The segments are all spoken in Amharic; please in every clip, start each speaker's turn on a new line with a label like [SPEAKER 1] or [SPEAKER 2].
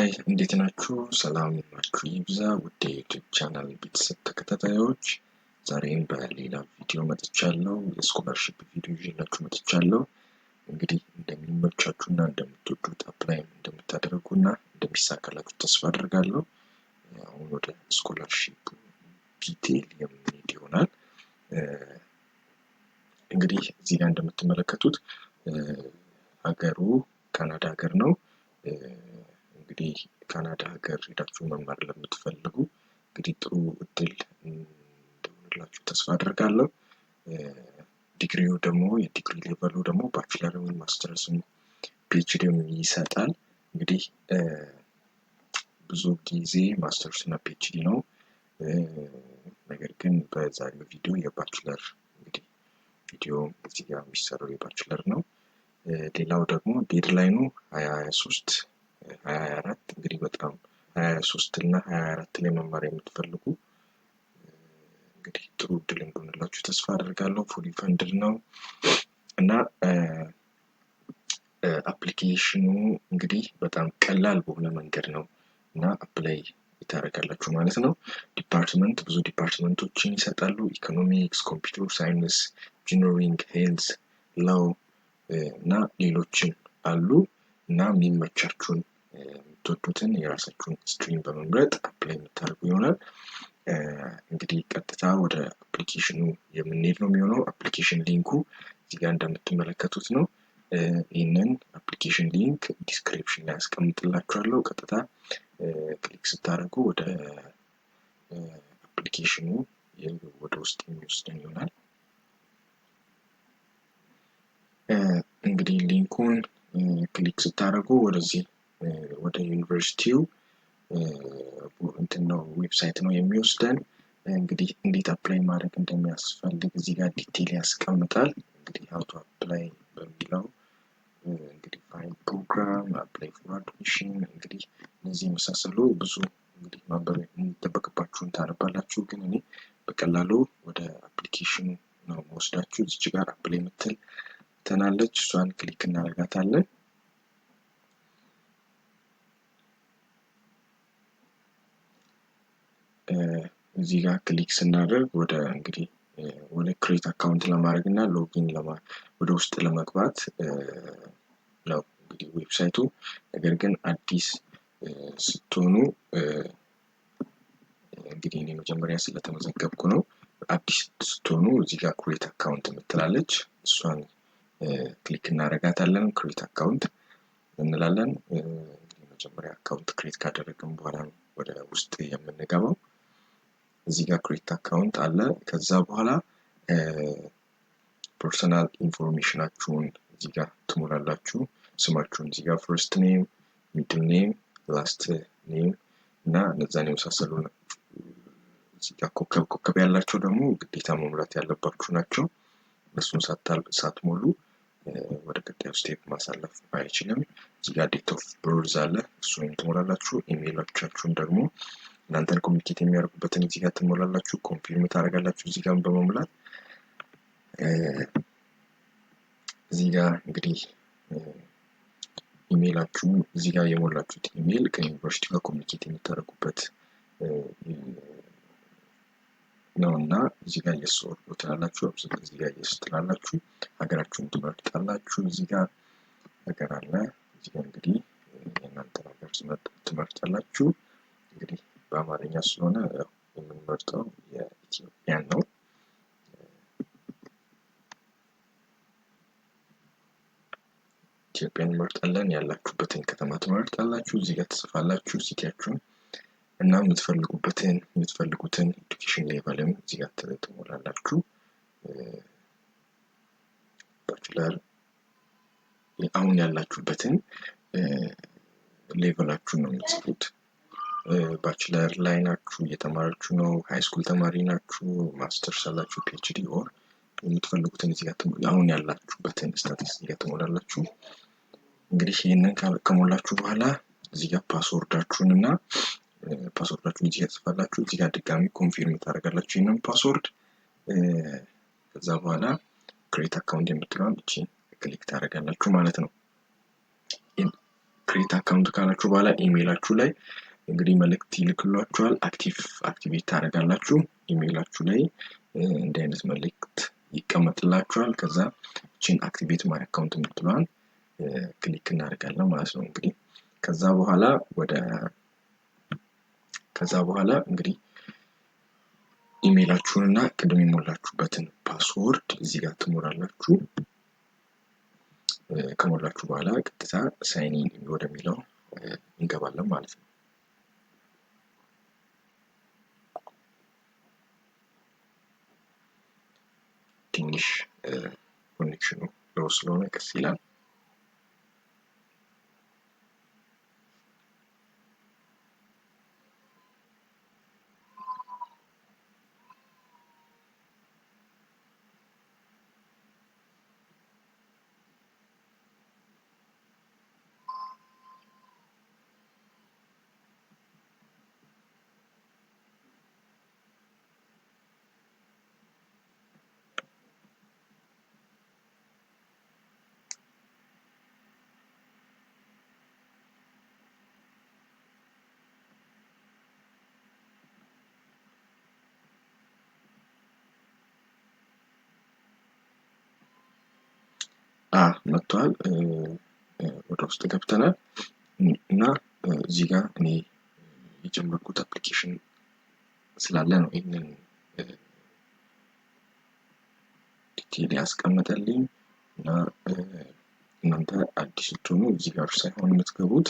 [SPEAKER 1] ሃይ እንዴት ናችሁ? ሰላም ናችሁ? ይብዛ ውድ የዩቲዩብ ቻናል ቤተሰብ ተከታታዮች፣ ዛሬም በሌላ ቪዲዮ መጥቻለሁ። የስኮላርሺፕ ቪዲዮ ይዤላችሁ መጥቻለሁ። እንግዲህ እንደሚመቻችሁና እንደምትወዱት አፕላይ እንደምታደርጉና እንደሚሳካላችሁ ተስፋ አደርጋለሁ። አሁን ወደ ስኮላርሺፕ ዲቴል የምንሄድ ይሆናል። እንግዲህ እዚህ ጋር እንደምትመለከቱት ሀገሩ ካናዳ ሀገር ነው። እንግዲህ ካናዳ ሀገር ሄዳችሁ መማር ለምትፈልጉ እንግዲህ ጥሩ እድል እንደሆነላችሁ ተስፋ አደርጋለሁ። ዲግሪው ደግሞ የዲግሪ ሌቨሉ ደግሞ ባችለርም ማስተርስም ፒኤችዲም ይሰጣል። እንግዲህ ብዙ ጊዜ ማስተርስ እና ፒኤችዲ ነው። ነገር ግን በዛሬው ቪዲዮ የባችለር እንግዲህ ቪዲዮ እዚህ ጋር የሚሰራው የባችለር ነው። ሌላው ደግሞ ዴድላይኑ 2023 2024 እንግዲህ በጣም 23 እና 24 ላይ መማር የምትፈልጉ እንግዲህ ጥሩ እድል እንደሆነላችሁ ተስፋ አደርጋለሁ። ፉሊ ፈንድድ ነው እና አፕሊኬሽኑ እንግዲህ በጣም ቀላል በሆነ መንገድ ነው እና አፕላይ ታደርጋላችሁ ማለት ነው። ዲፓርትመንት ብዙ ዲፓርትመንቶችን ይሰጣሉ። ኢኮኖሚክስ፣ ኮምፒውተር ሳይንስ፣ ኢንጂነሪንግ፣ ሄልዝ፣ ላው እና ሌሎችን አሉ እና የሚመቻችሁን የምትወዱትን የራሳችሁን ስትሪም በመምረጥ አፕላይ የምታደርጉ ይሆናል። እንግዲህ ቀጥታ ወደ አፕሊኬሽኑ የምንሄድ ነው የሚሆነው። አፕሊኬሽን ሊንኩ እዚህ ጋር እንደምትመለከቱት ነው። ይህንን አፕሊኬሽን ሊንክ ዲስክሪፕሽን ላይ አስቀምጥላችኋለሁ። ቀጥታ ክሊክ ስታደርጉ ወደ አፕሊኬሽኑ ወደ ውስጥ የሚወስደን ይሆናል። እንግዲህ ሊንኩን ክሊክ ስታደርጉ ወደዚህ ወደ ዩኒቨርሲቲው ነው ዌብሳይት ነው የሚወስደን። እንግዲህ እንዴት አፕላይ ማድረግ እንደሚያስፈልግ እዚህ ጋር ዲቴል ያስቀምጣል። እንግዲህ ሃው ቱ አፕላይ በሚለው እንግዲህ ፋይንድ ፕሮግራም፣ አፕላይ ፎር አድሚሽን፣ እንግዲህ እነዚህ የመሳሰሉ ብዙ እንግዲህ ማንበብ የሚጠበቅባችሁን ታነባላችሁ። ግን እኔ በቀላሉ ወደ አፕሊኬሽኑ ነው ወስዳችሁ እዚህ ጋር አፕላይ የምትል ተናለች፣ እሷን ክሊክ እናደርጋታለን። እዚህ ጋር ክሊክ ስናደርግ ወደ እንግዲህ ወደ ክሬት አካውንት ለማድረግ እና ሎጊን ወደ ውስጥ ለመግባት ነው እንግዲህ ዌብሳይቱ። ነገር ግን አዲስ ስትሆኑ እንግዲህ እኔ መጀመሪያ ስለተመዘገብኩ ነው። አዲስ ስትሆኑ እዚህ ጋር ክሬት አካውንት የምትላለች፣ እሷን ክሊክ እናደርጋታለን። ክሬት አካውንት እንላለን። መጀመሪያ አካውንት ክሬት ካደረግን በኋላ ወደ ውስጥ የምንገባው። እዚህ ጋር ክሬት አካውንት አለ። ከዛ በኋላ ፐርሰናል ኢንፎርሜሽናችሁን እዚህ ጋር ትሞላላችሁ። ስማችሁን እዚህ ጋር ፈርስት ኔም፣ ሚድል ኔም፣ ላስት ኔም እና እነዛን የመሳሰሉ እዚህ ጋር ኮከብ ያላቸው ደግሞ ግዴታ መሙላት ያለባችሁ ናቸው። እነሱን ሳትሞሉ ወደ ቀጣዩ ስቴፕ ማሳለፍ አይችልም። እዚህ ጋር ዴት ኦፍ በርዝ አለ፣ እሱንም ትሞላላችሁ። ኢሜይላችሁን ደግሞ እናንተን ኮሚኒኬት የሚያደርጉበትን እዚህ ጋር ትሞላላችሁ። ኮንፊርም ታደርጋላችሁ እዚህ ጋር በመሙላት። እዚህ ጋር እንግዲህ ኢሜይላችሁን እዚህ ጋር የሞላችሁት ኢሜይል ከዩኒቨርሲቲ ጋር ኮሚኒኬት የምታደርጉበት ነው እና እዚህ ጋር የስ ትላላችሁ። እዚህ ጋር የስ ትላላችሁ። ሀገራችሁን ትመርጣላችሁ። እዚህ ጋር ሀገር አለ። እዚህ ጋር እንግዲህ የእናንተ ሀገር ትመርጣላችሁ። እንግዲህ በአማርኛ ስለሆነ የምንመርጠው የኢትዮጵያን ነው። ኢትዮጵያን እንመርጣለን። ያላችሁበትን ከተማ ትመርጣላችሁ። እዚህ ጋር ትጽፋላችሁ ሲቲያችሁን እና የምትፈልጉትን ኤዱኬሽን ሌቨልም እዚህ ጋር ትሞላላችሁ። ባችለር አሁን ያላችሁበትን ሌቨላችሁን ነው የምትጽፉት። ባችለር ላይ ናችሁ፣ እየተማራችሁ ነው፣ ሃይ ስኩል ተማሪ ናችሁ፣ ማስተርስ አላችሁ፣ ፒኤችዲ ኦር የምትፈልጉትን እዚህ ጋር አሁን ያላችሁበትን ስታተስ እዚህ ጋር ትሞላላችሁ። እንግዲህ ይህንን ከሞላችሁ በኋላ እዚህ ጋር ፓስወርዳችሁን እዚህ ጋር ትጽፋላችሁ። እዚህ ጋር ድጋሚ ኮንፊርም ታደርጋላችሁ ይህንን ፓስወርድ። ከዛ በኋላ ክሬት አካውንት የምትለውን እቺ ክሊክ ታደርጋላችሁ ማለት ነው። ክሬት አካውንት ካላችሁ በኋላ ኢሜይላችሁ ላይ እንግዲህ መልእክት ይልክላችኋል። አክቲቬት ታደርጋላችሁ። ኢሜይላችሁ ላይ እንዲህ አይነት መልእክት ይቀመጥላችኋል። ከዛ እቺን አክቲቬት ማይ አካውንት የምትለዋን ክሊክ እናደርጋለን ማለት ነው። እንግዲህ ከዛ በኋላ እንግዲህ ኢሜይላችሁንና ቅድም የሞላችሁበትን ፓስወርድ እዚህ ጋር ትሞላላችሁ። ከሞላችሁ በኋላ ቀጥታ ሳይን ኢን ወደሚለው እንገባለን ማለት ነው። ትንሽ ኮኔክሽኑ ሎው ስለሆነ ቀስ ይላል። መጥቷል። ወደ ውስጥ ገብተናል እና እዚህ ጋር እኔ የጀመርኩት አፕሊኬሽን ስላለ ነው ይሄንን ዲቴል ያስቀመጠልኝ እና እናንተ አዲስ ስትሆኑ እዚህ ጋር ሳይሆን የምትገቡት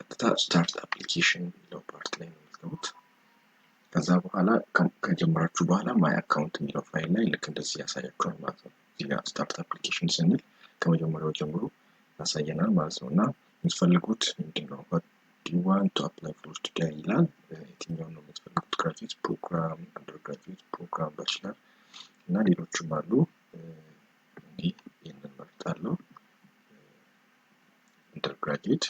[SPEAKER 1] ቀጥታ ስታርት አፕሊኬሽን የሚለው ፓርት ላይ ነው የምትገቡት። ከዛ በኋላ ከጀመራችሁ በኋላ ማይ አካውንት የሚለው ፋይል ላይ ልክ እንደዚህ ያሳያችኋል ማለት ነው። እዚህ ጋር ስታርት አፕሊኬሽን ስንል ከመጀመሪያው ጀምሮ ያሳየናል ማለት ነው። እና የምትፈልጉት ምንድነው? do you want to apply for today ይላል። የትኛውን ነው የምትፈልጉት? ግራጁዌት ፕሮግራም፣ አንደርግራጁዌት ፕሮግራም፣ ባችለር እና ሌሎችም አሉ። እንግዲህ ይህንን መርጣለሁ አንደርግራጁዌት።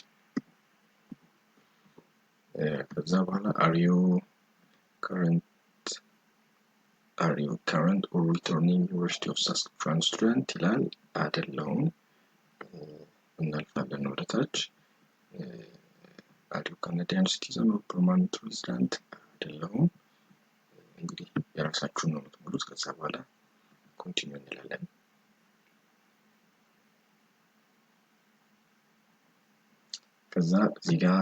[SPEAKER 1] ከዛ በኋላ are you current or returning University of Saskatchewan student ይላል። አይደለሁም። እናልፋለን ወደ ታች። are you Canadian citizen or permanent resident? አይደለሁም። እንግዲህ የራሳችሁን ነው የምትሞሉት። ከዛ በኋላ ኮንቲኒው እንላለን። ከዛ እዚህ ጋር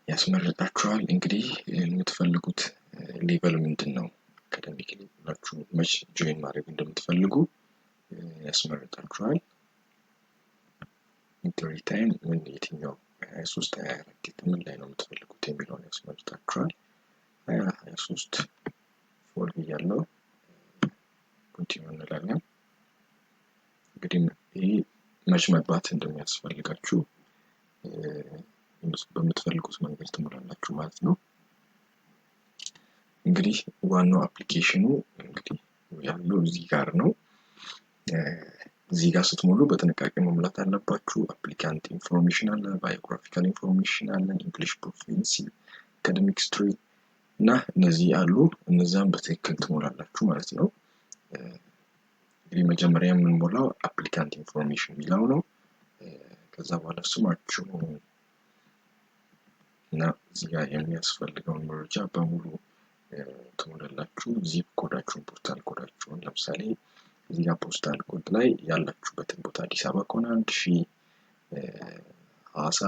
[SPEAKER 1] ያስመርጣችኋል። እንግዲህ የምትፈልጉት ሌቨል ምንድነው? አካዳሚክ ሌቨላችሁ መች ጆይን ማድረግ እንደምትፈልጉ ያስመርጣችኋል። ኢንተሪ ታይም የትኛው 23 24 ምን ላይ ነው የምትፈልጉት የሚለውን ያስመርጣችኋል። 23 ፎል ብያለሁ። ኮንቲኒው እንላለን። እንግዲህ ይሄ መች መግባት እንደሚያስፈልጋችሁ በምትፈልጉት መንገድ ትሞላላችሁ ማለት ነው። እንግዲህ ዋናው አፕሊኬሽኑ እንግዲህ ያለው እዚህ ጋር ነው። እዚህ ጋር ስትሞሉ በጥንቃቄ መሙላት አለባችሁ። አፕሊካንት ኢንፎርሜሽን አለ፣ ባዮግራፊካል ኢንፎርሜሽን አለ፣ እንግሊሽ ፕሮፊንሲ፣ አካዳሚክ ሂስትሪ እና እነዚህ አሉ። እነዛን በትክክል ትሞላላችሁ ማለት ነው። እንግዲህ መጀመሪያ የምንሞላው አፕሊካንት ኢንፎርሜሽን የሚለው ነው። ከዛ በኋላ ስማችሁ እና እዚህ ጋር የሚያስፈልገውን መረጃ በሙሉ ትሞላላችሁ። ዚፕ ኮዳችሁን፣ ፖስታል ኮዳችሁን ለምሳሌ እዚህ ጋር ፖስታል ኮድ ላይ ያላችሁበትን ቦታ አዲስ አበባ ከሆነ 1000፣ ሐዋሳ፣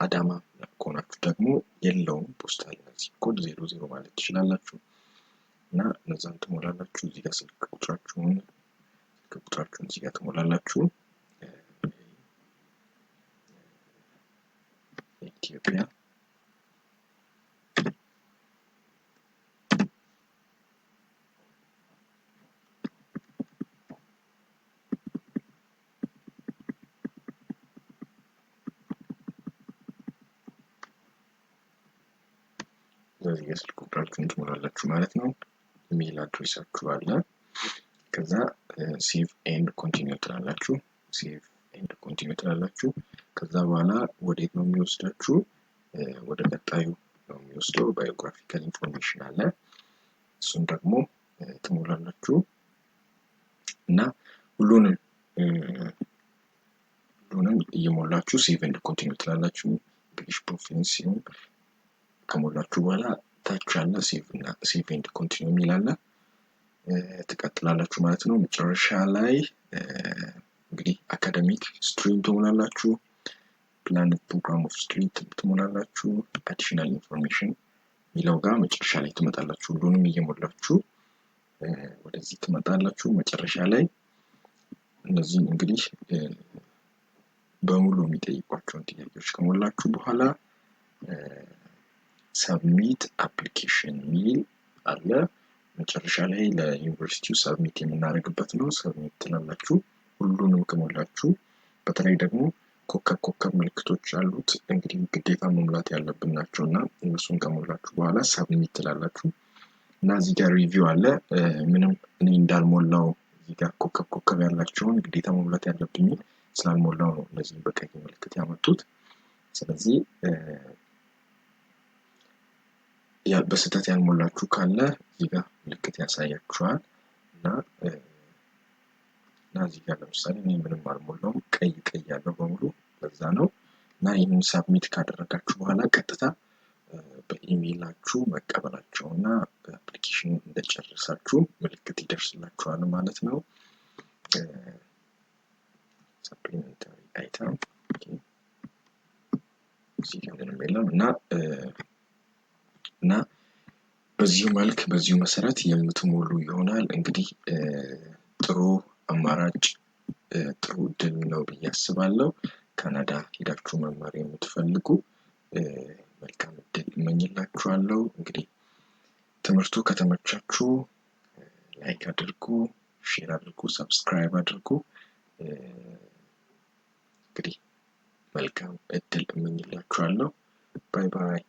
[SPEAKER 1] አዳማ ከሆናችሁ ደግሞ የለውም ፖስታል ዚፕ ኮድ 00 ማለት ትችላላችሁ እና እነዛን ትሞላላችሁ። እዚህ ጋር ስልክ ቁጥራችሁን እዚህ ጋር ትሞላላችሁ። ኢትዮጵያ ስለዚህ የስልክ ቁጥራችሁን ትሞላላችሁ ማለት ነው። ኢሜል አድሬሳችሁ አለ። ከዛ ሴቭ ኤንድ ኮንቲኒው ትላላችሁ። ከዛ በኋላ ወዴት ነው የሚወስዳችሁ? ወደ ቀጣዩ ነው የሚወስደው። ባዮግራፊካል ኢንፎርሜሽን አለ። እሱን ደግሞ ትሞላላችሁ። እና ሁሉንም እየሞላችሁ ሴቭ ኤንድ ኮንቲኒው ትላላችሁ። እንግሊሽ ፕሮፊንሲ ከሞላችሁ በኋላ ታች ያለ ሴቭ ኤንድ ኮንቲኒው የሚል አለ። ትቀጥላላችሁ ማለት ነው። መጨረሻ ላይ እንግዲህ አካዳሚክ ስትሪም ትሞላላችሁ። ፕላንድ ፕሮግራም ኦፍ ስትሪም ትሞላላችሁ። አዲሽናል ኢንፎርሜሽን ሚለው ጋር መጨረሻ ላይ ትመጣላችሁ። ሁሉንም እየሞላችሁ ወደዚህ ትመጣላችሁ። መጨረሻ ላይ እነዚህ እንግዲህ በሙሉ የሚጠይቋቸውን ጥያቄዎች ከሞላችሁ በኋላ ሰብሚት አፕሊኬሽን ሚል አለ። መጨረሻ ላይ ለዩኒቨርሲቲው ሰብሚት የምናደርግበት ነው። ሰብሚት ትላላችሁ። ሁሉንም ከሞላችሁ በተለይ ደግሞ ኮከብ ምልክቶች አሉት እንግዲህ ግዴታ መሙላት ያለብን ናቸውና እነሱን ከሞላችሁ በኋላ ሰብሚት ትላላችሁ። እና እዚህ ጋር ሪቪው አለ። ምንም እኔ እንዳልሞላው እዚህ ጋር ኮከብ ያላቸውን ግዴታ መሙላት ያለብኝ ስላልሞላው ነው እነዚህ በቀይ ምልክት ያመጡት። ስለዚህ በስህተት ያልሞላችሁ ካለ እዚህ ጋር ምልክት ያሳያችኋል። እና እዚህ ጋር ለምሳሌ እኔ ምንም አልሞላውም፣ ቀይ ያለው በሙሉ ለዛ ነው። እና ይህንን ሳብሚት ካደረጋችሁ በኋላ ቀጥታ በኢሜይላችሁ መቀበላቸውና አፕሊኬሽን እንደጨረሳችሁ ምልክት ይደርስላችኋል ማለት ነው። ሰፕሊመንታሪ አይተም እዚህ ጋር ምንም የለም እና በዚሁ መሰረት የምትሞሉ ይሆናል። እንግዲህ ጥሩ አማራጭ ጥሩ እድል ነው ብዬ አስባለሁ። ካናዳ ሄዳችሁ መማር የምትፈልጉ መልካም እድል እመኝላችኋለሁ። እንግዲህ ትምህርቱ ከተመቻችሁ ላይክ አድርጉ፣ ሼር አድርጉ፣ ሰብስክራይብ አድርጉ። እንግዲህ መልካም እድል እመኝላችኋለሁ። ባይ ባይ።